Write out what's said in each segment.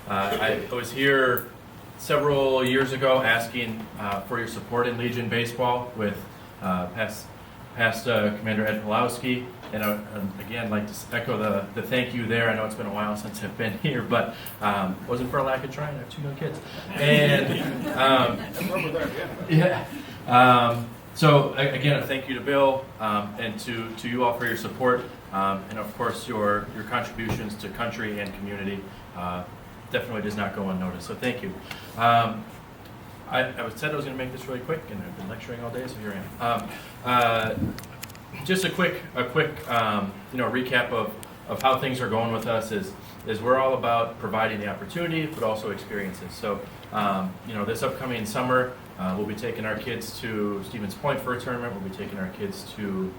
I was here several years ago asking for your support in Legion baseball with past Commander Ed Pulowski, and again, I'd like to echo the thank you there. I know it's been a while since I've been here, but wasn't for a lack of trying. I have two young kids, and so again, a thank you to Bill and to you all for your support, and of course your contributions to country and community definitely does not go unnoticed. So thank you. I said I was going to make this really quick, and I've been lecturing all day, so here I am. Just a quick recap of how things are going with us is we're all about providing the opportunity, but also experiences. So this upcoming summer, we'll be taking our kids to Stevens Point for a tournament. We'll be taking our kids to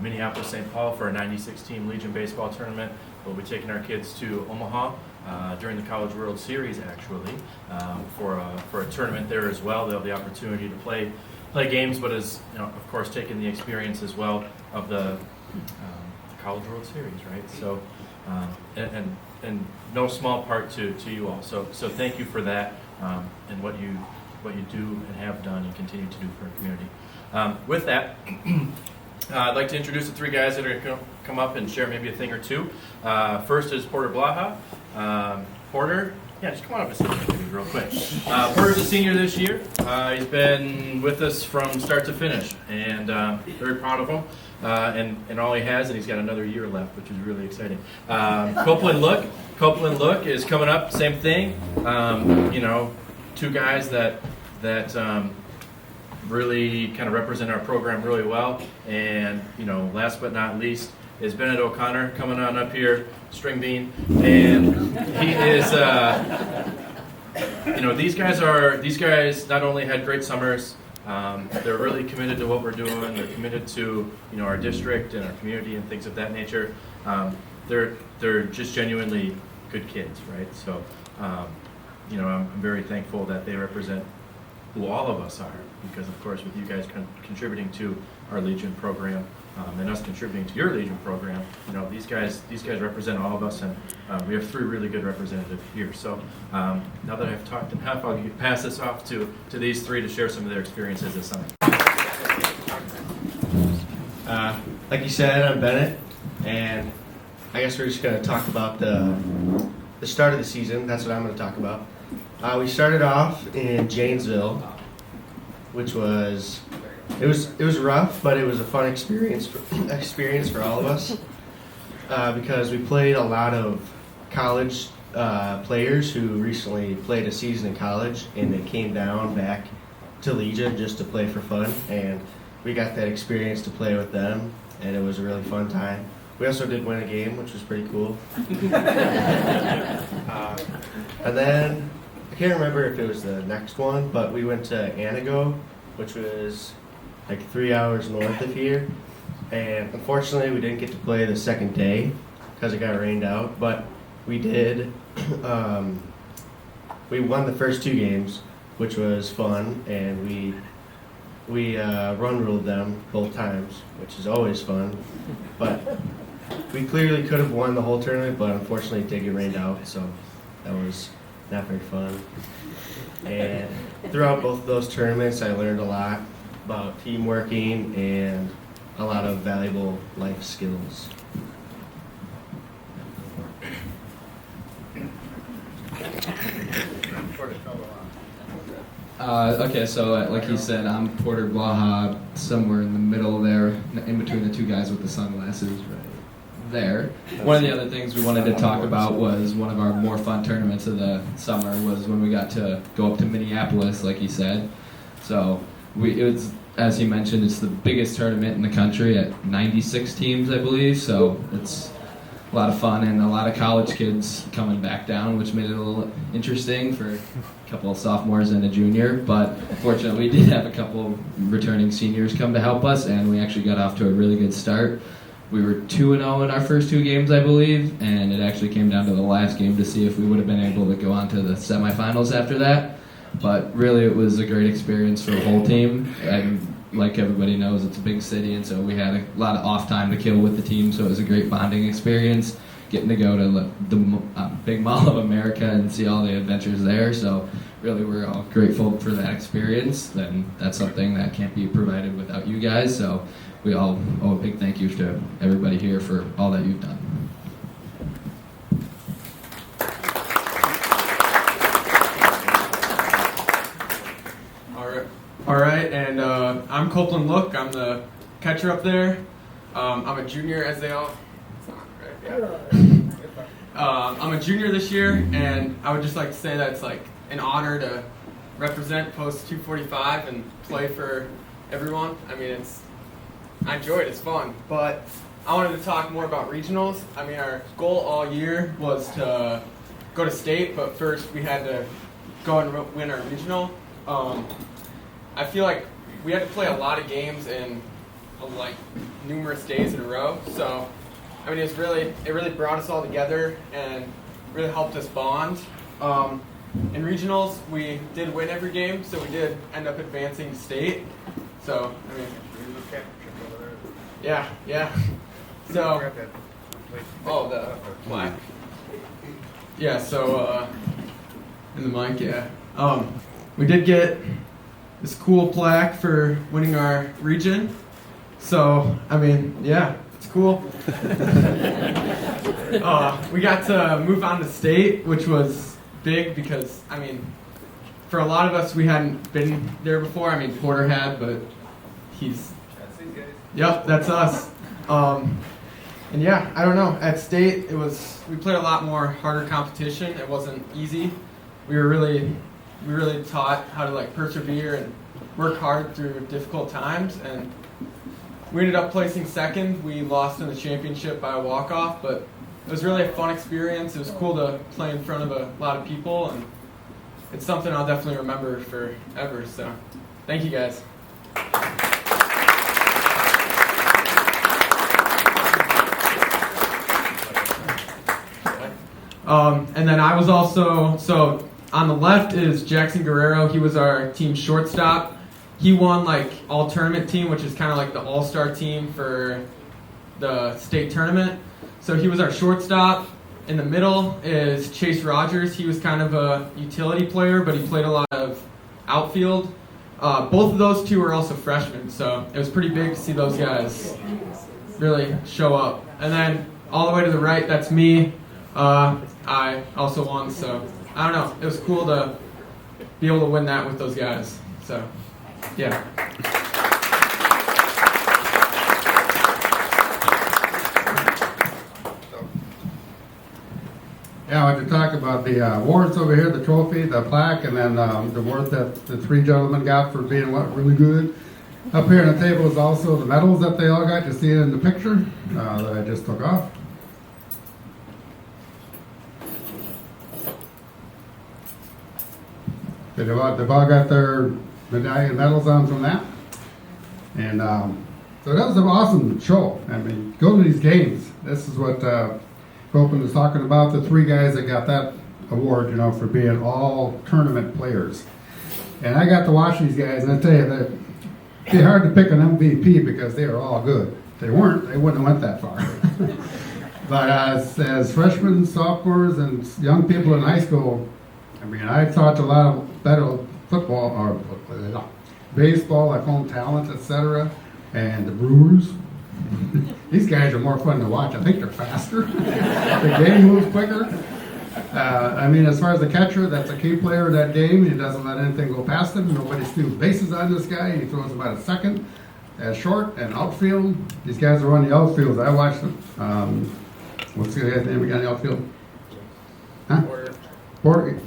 Minneapolis, St. Paul for a 96-team Legion baseball tournament. We'll be taking our kids to Omaha during the College World Series, actually, for a tournament there as well. They'll have the opportunity to play games, but as of course, taking the experience as well of the College World Series, right? So, and no small part to you all. So thank you for that and what you do and have done and continue to do for our community. With that. I'd like to introduce the three guys that are going to come up and share maybe a thing or two. First is Porter Blaha. Porter, just come on up and sit real quick. Porter's a senior this year. He's been with us from start to finish, and very proud of him. And all he has, and he's got another year left, which is really exciting. Copeland Look is coming up, same thing. Two guys that really kind of represent our program really well. And, last but not least is Bennett O'Connor coming on up here, string bean. And he is, these guys not only had great summers, they're really committed to what we're doing. They're committed to, our district and our community and things of that nature. They're just genuinely good kids, right? So, I'm very thankful that they represent who all of us are, because of course with you guys contributing to our Legion program and us contributing to your Legion program, these guys represent all of us, and we have three really good representatives here. So now that I've talked enough, I'll pass this off to these three to share some of their experiences this summer. Like you said, I'm Bennett, and I guess we're just going to talk about the start of the season. That's what I'm going to talk about. We started off in Janesville, which was rough, but it was a fun experience for all of us because we played a lot of college players who recently played a season in college, and they came down back to Legion just to play for fun, and we got that experience to play with them, and it was a really fun time. We also did win a game, which was pretty cool. And then I can't remember if it was the next one, but we went to Anago, which was like 3 hours north of here. And unfortunately, we didn't get to play the second day because it got rained out. But we did. We won the first two games, which was fun, and we run ruled them both times, which is always fun. But we clearly could have won the whole tournament, but unfortunately, it did get rained out, so that was not very fun. And throughout both of those tournaments, I learned a lot about team working and a lot of valuable life skills. Okay, so like he said, I'm Porter Blaha, somewhere in the middle there, in between the two guys with the sunglasses right there. One of the other things we wanted to talk about was one of our more fun tournaments of the summer was when we got to go up to Minneapolis, like he said. So it was, as he mentioned, it's the biggest tournament in the country at 96 teams, I believe. So it's a lot of fun and a lot of college kids coming back down, which made it a little interesting for a couple of sophomores and a junior. But fortunately, we did have a couple returning seniors come to help us, and we actually got off to a really good start. We were 2-0 in our first two games, I believe, and it actually came down to the last game to see if we would have been able to go on to the semifinals after that. But really, it was a great experience for the whole team. And like everybody knows, it's a big city, and so we had a lot of off time to kill with the team, so it was a great bonding experience. getting to go to the Big Mall of America and see all the adventures there. So really, we're all grateful for that experience, and that's something that can't be provided without you guys. So we all owe a big thank you to everybody here for all that you've done. All right, and I'm Copeland Look. I'm the catcher up there. I'm a junior, as they all. It's not right, yeah. I'm a junior this year, and I would just like to say that it's like an honor to represent Post 245 and play for everyone. I mean, I enjoy it. It's fun, but I wanted to talk more about regionals. I mean, our goal all year was to go to state, but first we had to go and win our regional. I feel like we had to play a lot of games in like numerous days in a row. So, I mean, it really brought us all together and really helped us bond. In regionals, we did win every game, so we did end up advancing to state. So, I mean, yeah. So, the plaque. Yeah. So, in the mic, yeah. We did get this cool plaque for winning our region. So, I mean, yeah, it's cool. We got to move on to state, which was big because, I mean, for a lot of us, we hadn't been there before. I mean, Porter had, but he's... That's these guys. Yep, that's us. And yeah, I don't know. At state, we played a lot more harder competition. It wasn't easy. We really taught how to like persevere and work hard through difficult times, and we ended up placing second. We lost in the championship by a walk-off, but it was really a fun experience. It was cool to play in front of a lot of people, and it's something I'll definitely remember forever. So thank you guys. And then I was also, on the left is Jackson Guerrero. He was our team shortstop. He won like all tournament team, which is kind of like the all-star team for the state tournament. So he was our shortstop. In the middle is Chase Rogers. He was kind of a utility player, but he played a lot of outfield. Both of those two were also freshmen, so it was pretty big to see those guys really show up. And then all the way to the right, that's me. I also won, so I don't know. It was cool to be able to win that with those guys. So, yeah. Yeah, I want to talk about the awards over here, the trophy, the plaque, and then the award that the three gentlemen got for being really good. Up here on the table is also the medals that they all got. You see it in the picture that I just took off. They've all got their medallion medals on from that. And so that was an awesome show. I mean, go to these games. This is what Copeland was talking about, the three guys that got that award, for being all tournament players. And I got to watch these guys, and I tell you, it'd be hard to pick an MVP because they are all good. If they weren't, they wouldn't have went that far. But as freshmen, sophomores, and young people in high school, I mean, I taught a lot of better football or baseball, like home talent, etc. And the Brewers. These guys are more fun to watch. I think they're faster. The game moves quicker. I mean, as far as the catcher, that's a key player in that game. He doesn't let anything go past him. Nobody steals bases on this guy. He throws about a second at short and outfield. These guys are on the outfield. I watched them. What's the guy's name again? The outfield? Huh? Porter.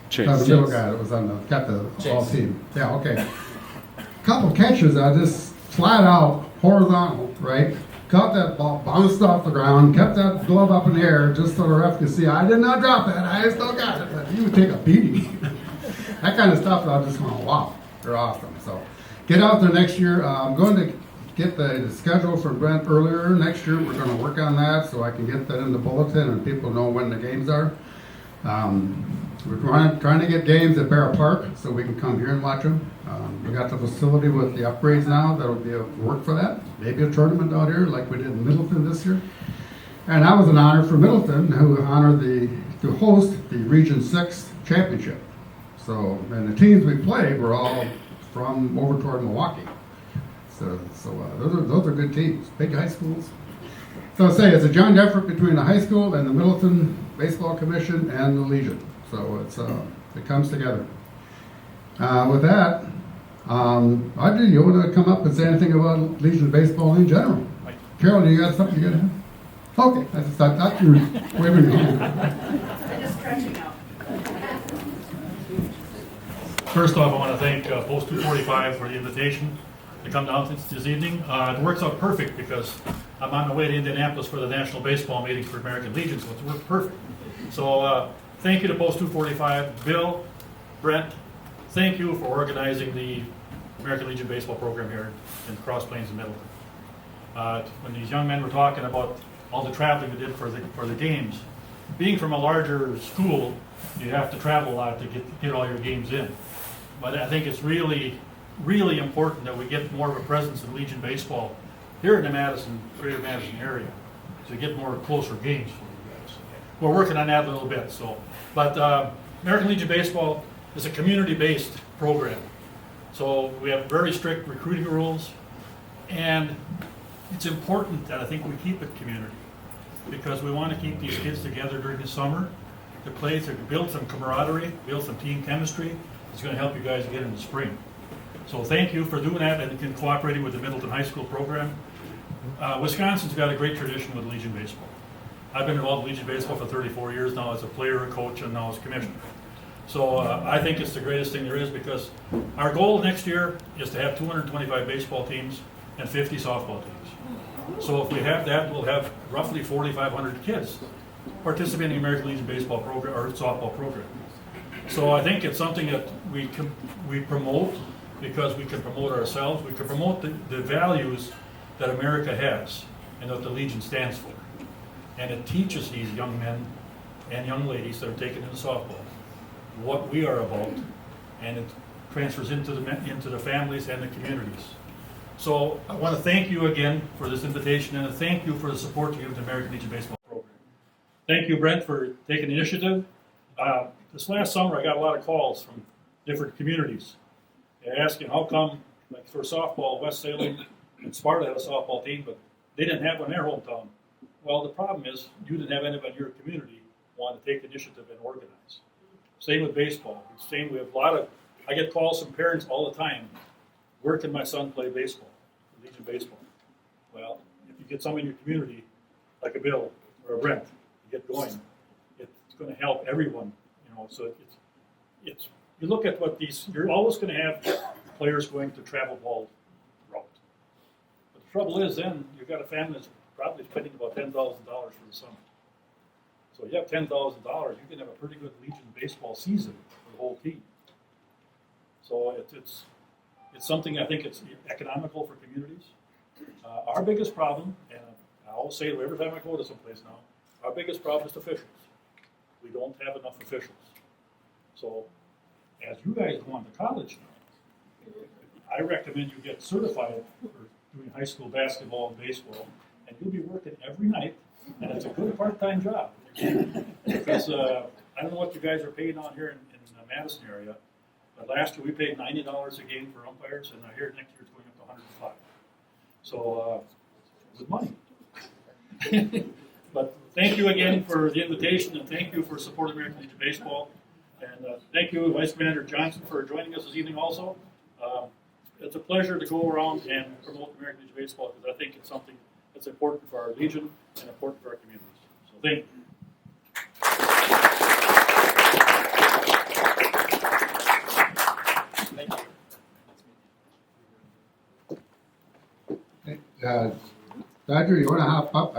Chase. The middle guy that was got the all team. Yeah, okay. Couple catches, I just flat out horizontal, right? Caught that ball, bounced off the ground, kept that glove up in the air just so the ref could see I did not drop that. I still got it. But you would take a beating. That kind of stuff, I just went, wow, they're awesome. So get out there next year. I'm going to get the schedule for Brent earlier next year. We're going to work on that so I can get that in the bulletin and people know when the games are. We're trying to get games at Barra Park so we can come here and watch them. We got the facility with the upgrades now. That'll be a work for that. Maybe a tournament out here like we did in Middleton this year. And that was an honor for Middleton, who honored to host the Region 6 championship. So, and the teams we played were all from over toward Milwaukee. So those are good teams, big high schools. So I say it's a joint effort between the high school and the Middleton Baseball Commission and the Legion. So it comes together. With that, Audrey, you want to come up and say anything about Legion baseball in general? Carol, do you got something you got to have? Okay, I thought you were waving your hand. I'm just stretching out. First off, I want to thank Post 245 for the invitation to come down this evening. It works out perfect because I'm on the way to Indianapolis for the National Baseball meeting for American Legion, so it's worked perfect. So thank you to Post 245. Bill, Brent, thank you for organizing the American Legion baseball program here in Cross Plains and Middleton. When these young men were talking about all the traveling we did for the games, being from a larger school, you have to travel a lot to get all your games in. But I think it's really, really important that we get more of a presence in Legion baseball here in the greater Madison area to get more closer games for you guys. We're working on that a little bit. But American Legion baseball is a community-based program. So we have very strict recruiting rules, and it's important that I think we keep it community because we want to keep these kids together during the summer to play, to build some camaraderie, build some team chemistry. It's going to help you guys get in the spring. So thank you for doing that and cooperating with the Middleton High School program. Wisconsin's got a great tradition with Legion baseball. I've been involved in Legion baseball for 34 years now as a player, a coach, and now as commissioner. So I think it's the greatest thing there is because our goal next year is to have 225 baseball teams and 50 softball teams. So if we have that, we'll have roughly 4,500 kids participating in the American Legion baseball program or softball program. So I think it's something that we promote because we can promote ourselves. We can promote the values that America has and that the Legion stands for. And it teaches these young men and young ladies that are taken into softball what we are about, and it transfers into the families and the communities. So I want to thank you again for this invitation and thank you for the support you give to the American Legion Baseball program. Thank you, Brent, for taking the initiative. This last summer I got a lot of calls from different communities asking how come, like for softball, West Salem and Sparta had a softball team, but they didn't have one in their hometown. Well, the problem is you didn't have anybody in your community want to take the initiative and organize. Same with baseball. Same with I get calls from parents all the time. Where can my son play baseball? Legion baseball. Well, if you get someone in your community, like a Bill or a Brent, to get going, it's going to help everyone. So it's you look at what you're always going to have players going to travel ball route. But the trouble is then you've got a family that's probably spending about $10,000 for the summer. So you have $10,000, you can have a pretty good Legion baseball season for the whole team. So it's something I think it's economical for communities. Our biggest problem, and I always say it every time I go to someplace now, our biggest problem is officials. We don't have enough officials. So as you guys go on to college now, I recommend you get certified for doing high school basketball and baseball, and you'll be working every night, and it's a good part-time job. Because I don't know what you guys are paying on here in the Madison area, but last year we paid $90 a game for umpires, and I hear next year it's going up to $105. So good money. But thank you again for the invitation, and thank you for supporting American Legion Baseball. And thank you, Vice Commander Johnson, for joining us this evening also. It's a pleasure to go around and promote American Legion Baseball because I think it's something that's important for our Legion and important for our communities. So thank you. Roger, you want to hop up?